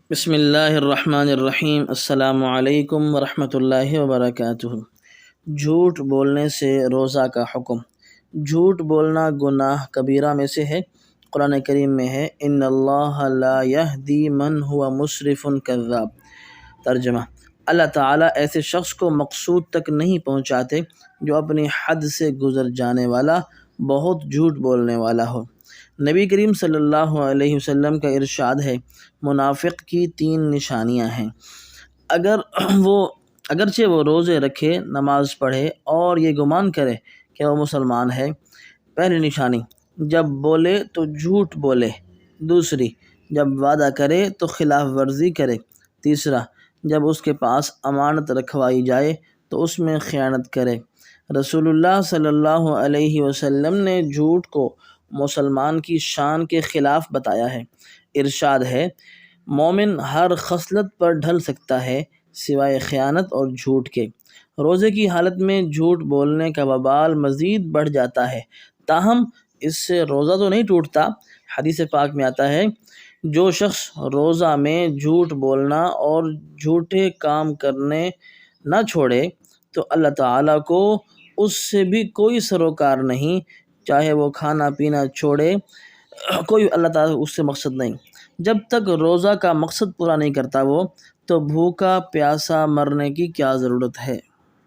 بسم اللہ الرحمن الرحیم۔ السلام علیکم ورحمۃ اللہ وبرکاتہ۔ جھوٹ بولنے سے روزہ کا حکم۔ جھوٹ بولنا گناہ کبیرہ میں سے ہے۔ قرآن کریم میں ہے ان اللہ لا یہدی من ہوا مسرف کذاب۔ ترجمہ: اللہ تعالیٰ ایسے شخص کو مقصود تک نہیں پہنچاتے جو اپنی حد سے گزر جانے والا، بہت جھوٹ بولنے والا ہو۔ نبی کریم صلی اللہ علیہ وسلم کا ارشاد ہے، منافق کی 3 نشانیاں ہیں۔ اگرچہ وہ روزے رکھے، نماز پڑھے اور یہ گمان کرے کہ وہ مسلمان ہے۔ پہلی نشانی، جب بولے تو جھوٹ بولے۔ دوسری، جب وعدہ کرے تو خلاف ورزی کرے۔ تیسرا، جب اس کے پاس امانت رکھوائی جائے تو اس میں خیانت کرے۔ رسول اللہ صلی اللہ علیہ وسلم نے جھوٹ کو مسلمان کی شان کے خلاف بتایا ہے۔ ارشاد ہے، مومن ہر خصلت پر ڈھل سکتا ہے سوائے خیانت اور جھوٹ کے۔ روزے کی حالت میں جھوٹ بولنے کا وبال مزید بڑھ جاتا ہے، تاہم اس سے روزہ تو نہیں ٹوٹتا۔ حدیث پاک میں آتا ہے، جو شخص روزہ میں جھوٹ بولنا اور جھوٹے کام کرنے نہ چھوڑے تو اللہ تعالیٰ کو اس سے بھی کوئی سروکار نہیں، چاہے وہ کھانا پینا چھوڑے، کوئی اللہ تعالیٰ اس سے مقصد نہیں۔ جب تک روزہ کا مقصد پورا نہیں کرتا وہ، تو بھوکا پیاسا مرنے کی کیا ضرورت ہے۔